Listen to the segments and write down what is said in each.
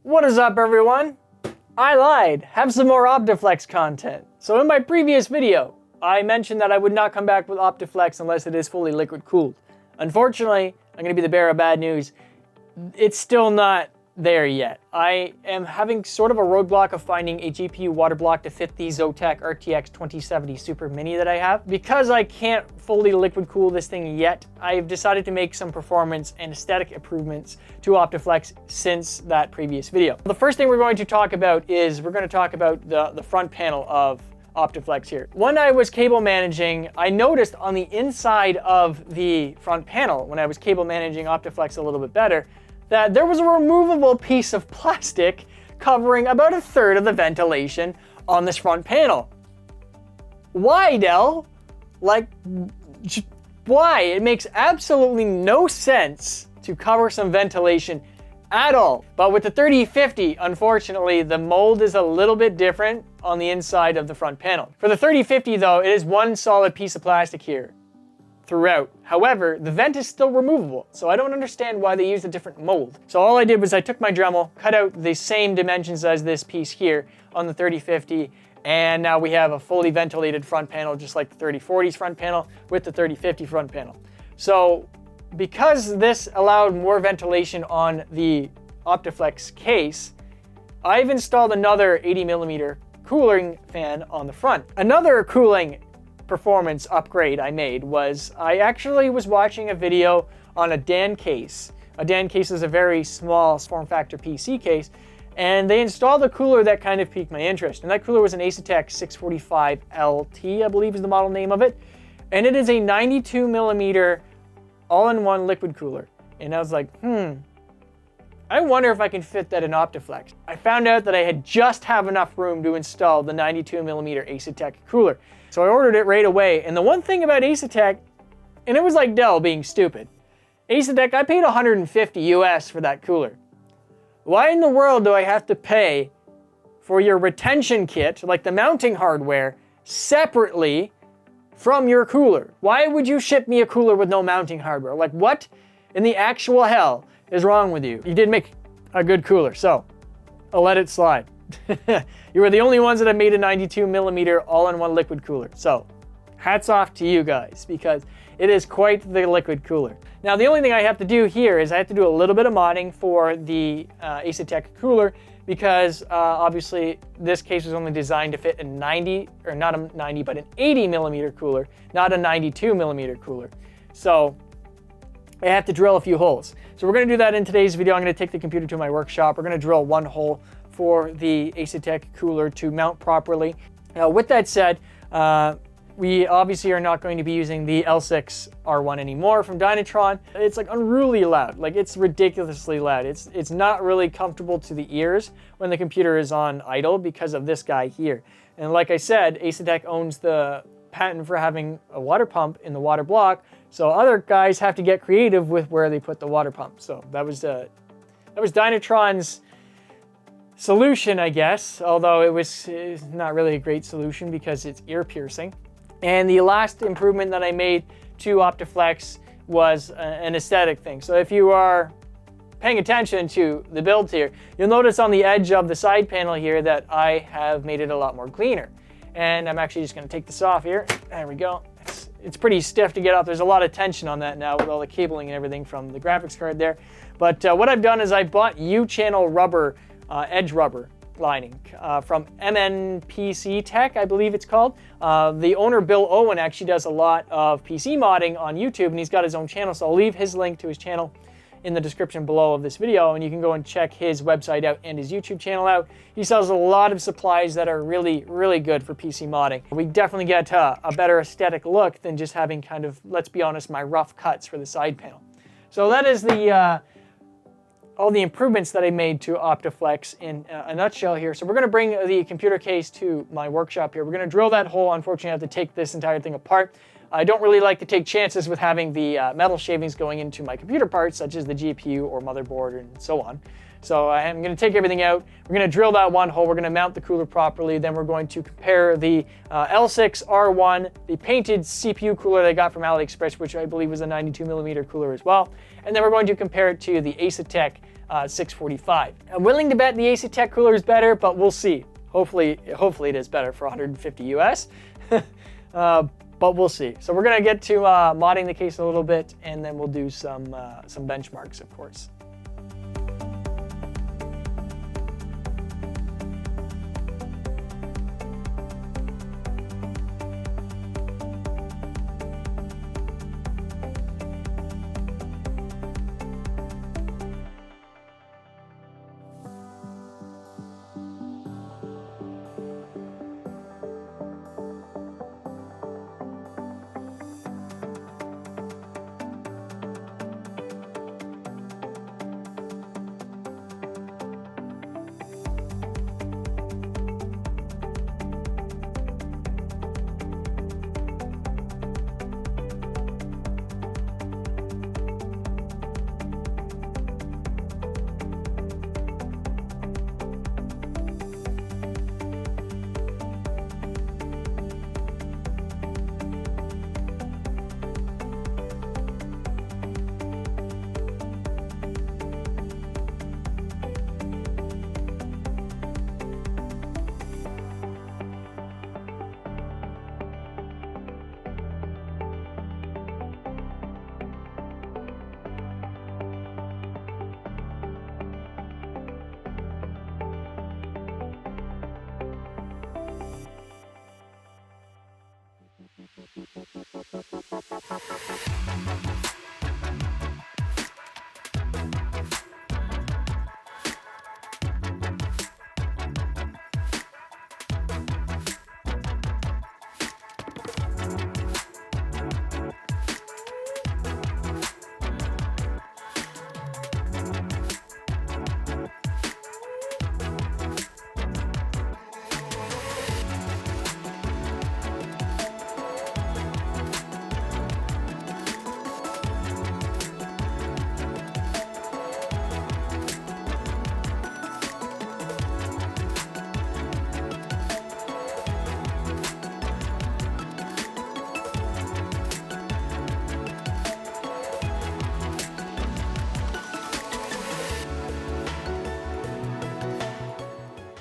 What is up, everyone? I lied. Have some more OptiFlex content. So in my previous video, I mentioned that I would not come back with OptiFlex unless it is fully liquid cooled. Unfortunately, I'm going to be the bearer of bad news. It's still not there yet. I am having sort of a roadblock of finding a GPU water block to fit the Zotac RTX 2070 Super Mini that I have. Because I can't fully liquid cool this thing yet, I've decided to make some performance and aesthetic improvements to OptiFlex since that previous video. The first thing we're going to talk about is we're going to talk about the front panel of OptiFlex here. When I was cable managing, I noticed on the inside of the front panel, when I was cable managing OptiFlex a little bit better, that there was a removable piece of plastic covering about a third of the ventilation on this front panel. Why, Dell? Like, why? It makes absolutely no sense to cover some ventilation at all. But with the 3050, unfortunately, the mold is a little bit different on the inside of the front panel. For the 3050 though, it is one solid piece of plastic here throughout. However, the vent is still removable, so I don't understand why they used a different mold. So all I did was I took my Dremel, cut out the same dimensions as this piece here on the 3050, and now we have a fully ventilated front panel just like the 3040's front panel with the 3050 front panel. So because this allowed more ventilation on the OptiFlex case, I've installed another 80mm cooling fan on the front. Another cooling performance upgrade I made was I actually was watching a video on a DAN case. A DAN case is a very small form factor PC case, and they installed a cooler that kind of piqued my interest. And that cooler was an Asetek 645LT, I believe is the model name of it. And it is a 92mm all-in-one liquid cooler. And I was like, I wonder if I can fit that in OptiFlex. I found out that I had just have enough room to install the 92mm Asetek cooler. So I ordered it right away. And the one thing about Asetek, and it was like Dell being stupid. Asetek, I paid $150 US for that cooler. Why in the world do I have to pay for your retention kit, like the mounting hardware, separately from your cooler? Why would you ship me a cooler with no mounting hardware? Like, what in the actual hell is wrong with you? You did make a good cooler, so I'll let it slide. You were the only ones that have made a 92mm all-in-one liquid cooler. So hats off to you guys, because it is quite the liquid cooler. Now the only thing I have to do here is I have to do a little bit of modding for the Asetek cooler, because obviously this case was only designed to fit a 90, or not a 90, but an 80mm cooler, not a 92mm cooler. So I have to drill a few holes. So we're going to do that in today's video. I'm going to take the computer to my workshop. We're going to drill one hole for the Asetek cooler to mount properly. Now, with that said, we obviously are not going to be using the L6R1 anymore from Dynatron. It's like unruly loud, like it's ridiculously loud. It's not really comfortable to the ears when the computer is on idle because of this guy here. And like I said, Asetek owns the patent for having a water pump in the water block, so other guys have to get creative with where they put the water pump. So that was Dynatron's solution, I guess, although it's not really a great solution because it's ear piercing. And the last improvement that I made to OptiFlex was an aesthetic thing. So if you are paying attention to the build here, you'll notice on the edge of the side panel here that I have made it a lot more cleaner. And I'm actually just going to take this off here. There we go. It's pretty stiff to get off. There's a lot of tension on that now with all the cabling and everything from the graphics card there. But what I've done is I bought U-channel rubber, edge rubber lining from MNPC Tech, I believe it's called. The owner, Bill Owen, actually does a lot of PC modding on YouTube, and he's got his own channel, so I'll leave his link to his channel in the description below of this video, and you can go and check his website out and his YouTube channel out. He sells a lot of supplies that are really, really good for PC modding. We definitely get a better aesthetic look than just having kind of, let's be honest, my rough cuts for the side panel. So that is the all the improvements that I made to OptiFlex in a nutshell here. So we're going to bring the computer case to my workshop here. We're going to drill that hole. Unfortunately, I have to take this entire thing apart. I don't really like to take chances with having the metal shavings going into my computer parts, such as the GPU or motherboard and so on. So I'm going to take everything out. We're going to drill that one hole. We're going to mount the cooler properly. Then we're going to compare the L6R1, the painted CPU cooler that I got from AliExpress, which I believe was a 92mm cooler as well. And then we're going to compare it to the Asetek 645. I'm willing to bet the Asetek cooler is better, but we'll see. Hopefully it is better for 150 US. But we'll see. So we're gonna get to modding the case a little bit, and then we'll do some benchmarks, of course.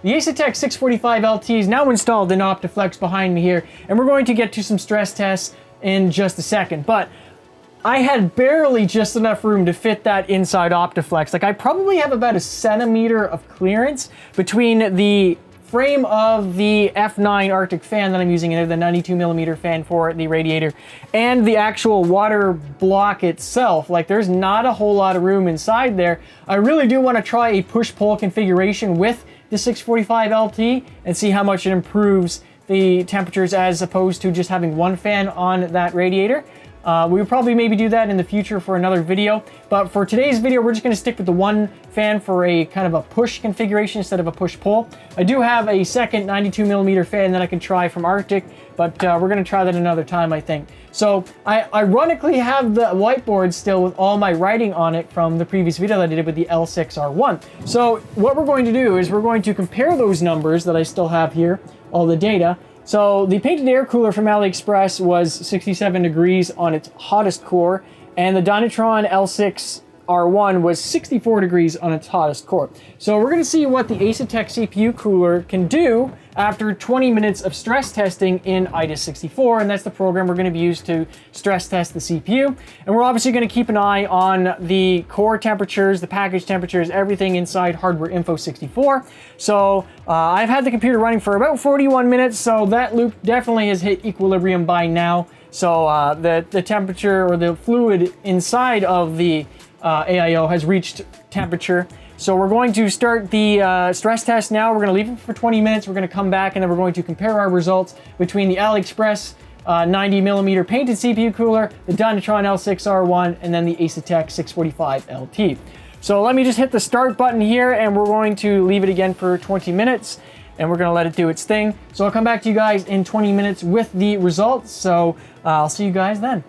The Asetek 645LT is now installed in OptiFlex behind me here, and we're going to get to some stress tests in just a second. But I had barely just enough room to fit that inside OptiFlex. Like, I probably have about a centimeter of clearance between the frame of the F9 Arctic fan that I'm using, the 92mm fan for the radiator, and the actual water block itself. Like, there's not a whole lot of room inside there. I really do want to try a push-pull configuration with the 645LT and see how much it improves the temperatures as opposed to just having one fan on that radiator. We will probably maybe do that in the future for another video, but for today's video, we're just going to stick with the one fan for a kind of a push configuration instead of a push-pull. I do have a second 92mm fan that I can try from Arctic, but we're going to try that another time, I think. So I ironically have the whiteboard still with all my writing on it from the previous video that I did with the L6R1. So what we're going to do is we're going to compare those numbers that I still have here, all the data. So the painted air cooler from AliExpress was 67 degrees on its hottest core, and the Dynatron L6R1 was 64 degrees on its hottest core. So we're going to see what the Asetek CPU cooler can do after 20 minutes of stress testing in IDA64, and that's the program we're going to be used to stress test the CPU. And we're obviously going to keep an eye on the core temperatures, the package temperatures, everything inside Hardware Info 64. So I've had the computer running for about 41 minutes, so that loop definitely has hit equilibrium by now. So the temperature or the fluid inside of the AIO has reached temperature. So we're going to start the stress test now. We're going to leave it for 20 minutes. We're going to come back and then we're going to compare our results between the AliExpress 90mm painted CPU cooler, the Dynatron L6R1, and then the Asetek 645LT. So let me just hit the start button here and we're going to leave it again for 20 minutes and we're going to let it do its thing. So I'll come back to you guys in 20 minutes with the results. So I'll see you guys then.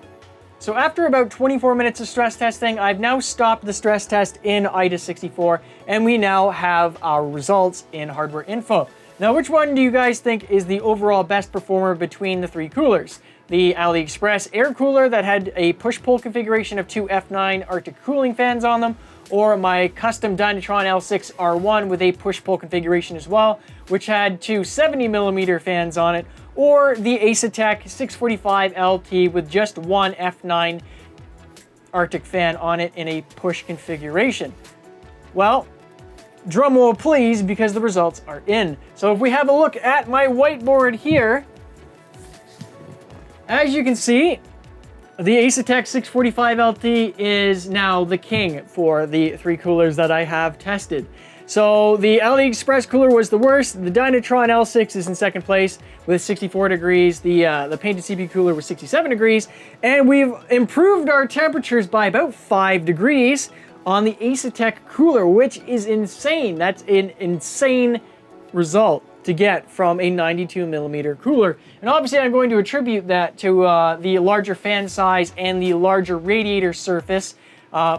So after about 24 minutes of stress testing, I've now stopped the stress test in IDA64, and we now have our results in Hardware Info. Now, which one do you guys think is the overall best performer between the three coolers? The AliExpress air cooler that had a push-pull configuration of two F9 Arctic cooling fans on them, or my custom Dynatron L6R1 with a push-pull configuration as well, which had two 70mm fans on it, or the Asetek 645LT with just one F9 Arctic fan on it in a push configuration. Well, drum roll please, because the results are in. So if we have a look at my whiteboard here, as you can see, the Asetek 645LT is now the king for the three coolers that I have tested. So the AliExpress cooler was the worst. The Dynatron L6 is in second place with 64 degrees. The painted CPU cooler was 67 degrees. And we've improved our temperatures by about 5 degrees on the Asetek cooler, which is insane. That's an insane result to get from a 92mm cooler. And obviously I'm going to attribute that to the larger fan size and the larger radiator surface,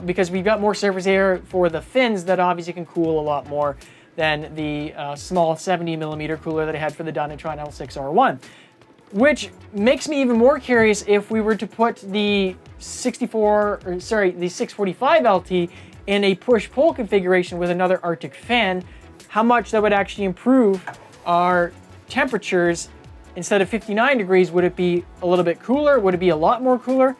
because we've got more surface area for the fins that obviously can cool a lot more than the small 70mm cooler that I had for the Dynatron L6R1. Which makes me even more curious if we were to put the 645LT in a push-pull configuration with another Arctic fan, how much that would actually improve our temperatures. Instead of 59 degrees, would it be a little bit cooler? Would it be a lot more cooler?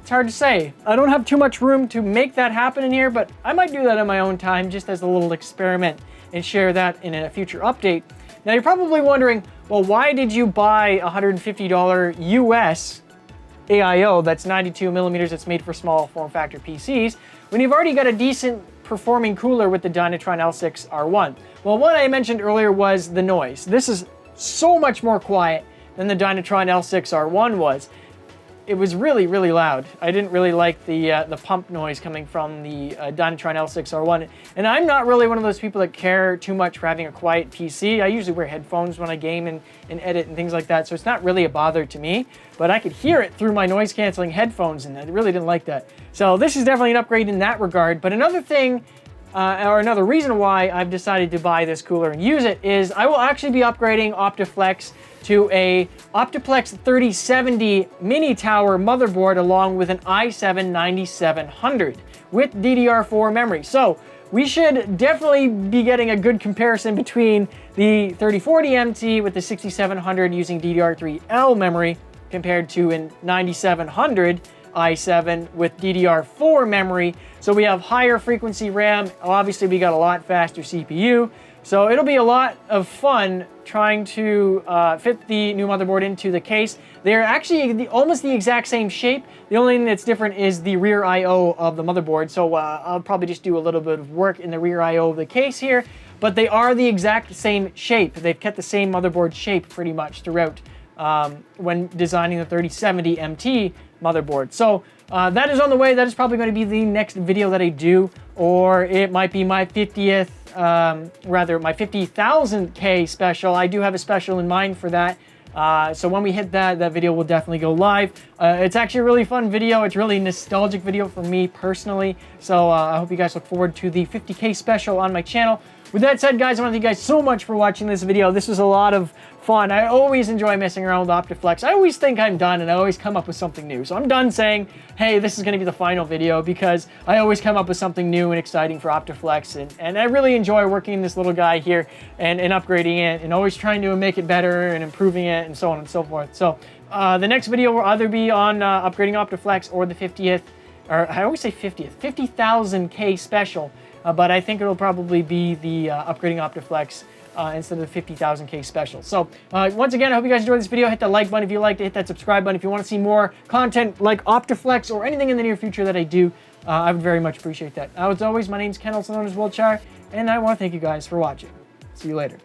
It's hard to say. I don't have too much room to make that happen in here, but I might do that in my own time just as a little experiment and share that in a future update. Now you're probably wondering, well, why did you buy a $150 US AIO that's 92mm that's made for small form factor PCs when you've already got a decent performing cooler with the Dynatron L6R1? Well, what I mentioned earlier was the noise. This is so much more quiet than the Dynatron L6R1 was. It was really, really loud. I didn't really like the pump noise coming from the Dynatron L6R1. And I'm not really one of those people that care too much for having a quiet PC. I usually wear headphones when I game and edit and things like that, so it's not really a bother to me. But I could hear it through my noise-canceling headphones, and I really didn't like that. So this is definitely an upgrade in that regard. But another thing, or another reason why I've decided to buy this cooler and use it is I will actually be upgrading OptiFlex to a OptiPlex 3070 mini tower motherboard along with an i7-9700 with DDR4 memory. So we should definitely be getting a good comparison between the 3040 MT with the 6700 using DDR3L memory compared to an 9700 i7 with DDR4 memory. So we have higher frequency RAM. Obviously we got a lot faster CPU. So it'll be a lot of fun trying to fit the new motherboard into the case. They're actually almost the exact same shape. The only thing that's different is the rear I/O of the motherboard. So I'll probably just do a little bit of work in the rear I/O of the case here, but they are the exact same shape. They've kept the same motherboard shape pretty much throughout when designing the 3070 MT motherboard. So that is on the way. That is probably going to be the next video that I do, or it might be my 50th, rather my 50,000K special. I do have a special in mind for that. So when we hit that video will definitely go live. It's actually a really fun video. It's really a nostalgic video for me personally. So I hope you guys look forward to the 50K special on my channel. With that said, guys, I want to thank you guys so much for watching this video. This was a lot of fun. I always enjoy messing around with OptiFlex. I always think I'm done, and I always come up with something new. So I'm done saying, hey, this is going to be the final video, because I always come up with something new and exciting for OptiFlex. And I really enjoy working in this little guy here and upgrading it and always trying to make it better and improving it and so on and so forth. So the next video will either be on upgrading OptiFlex or the 50th, or I always say 50th, 50,000K special. But I think it'll probably be the upgrading OptiFlex instead of the 50,000K special. So once again, I hope you guys enjoyed this video. Hit that like button if you liked it. Hit that subscribe button if you want to see more content like OptiFlex or anything in the near future that I do. I would very much appreciate that. As always, my name's Ken, also known as Wiltshire, and I want to thank you guys for watching. See you later.